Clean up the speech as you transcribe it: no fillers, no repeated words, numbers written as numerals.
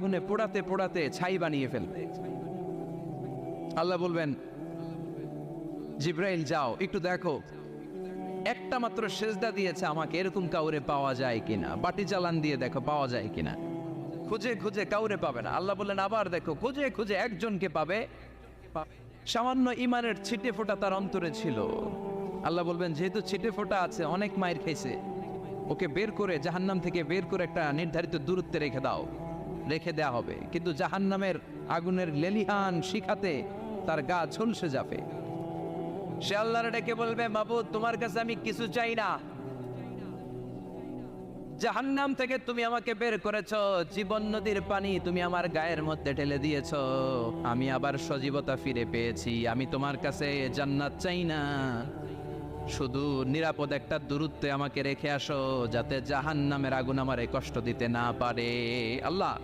আগুনে পোড়াতে পোড়াতে ছাই বানিয়ে ফেলবে। আল্লাহ বলবেন, জিব্রাইল যাও একটু দেখো, একটা মাত্র সেজদা দিয়েছে আমাকে, এরকম কাউরে পাওয়া যায় কিনা, বাটি চালান দিয়ে দেখো পাওয়া যায় কিনা। খুঁজে খুঁজে কাউরে পাবে না। আল্লাহ বললেন আবার দেখো, খুঁজে খুঁজে একজনকে পাবে, সামান্য ইমানের ছিটে ফোঁটা তার অন্তরে ছিল। আল্লাহ বলবেন যেহেতু ছিটে ফোঁটা আছে, অনেক মায়ের খেয়েছে, ওকে বের করে জাহান্নাম থেকে বের করে একটা নির্ধারিত দূরত্বে রেখে দাও। রেখে দেয়া হবে, কিন্তু জাহান্নামের আগুনের লেলিহান শিখাতে তার গা ঝলসে যাবে। সে আল্লাহর ডেকে বলবে, মাবুদ তোমার কাছে আমি কিছু চাই না, জাহান্নাম থেকে তুমি আমাকে বের করেছো, জীবন নদীর পানি তুমি আমার গায়ের মধ্যে ঢেলে দিয়েছো, আমি আবার সজীবতা ফিরে পেয়েছি, আমি তোমার কাছে জান্নাত চাই না, শুধু নিরাপদ একটা দূরত্বে আমাকে রেখে আসো, যাতে জাহান্নামের আগুন আমারে কষ্ট দিতে না পারে। আল্লাহ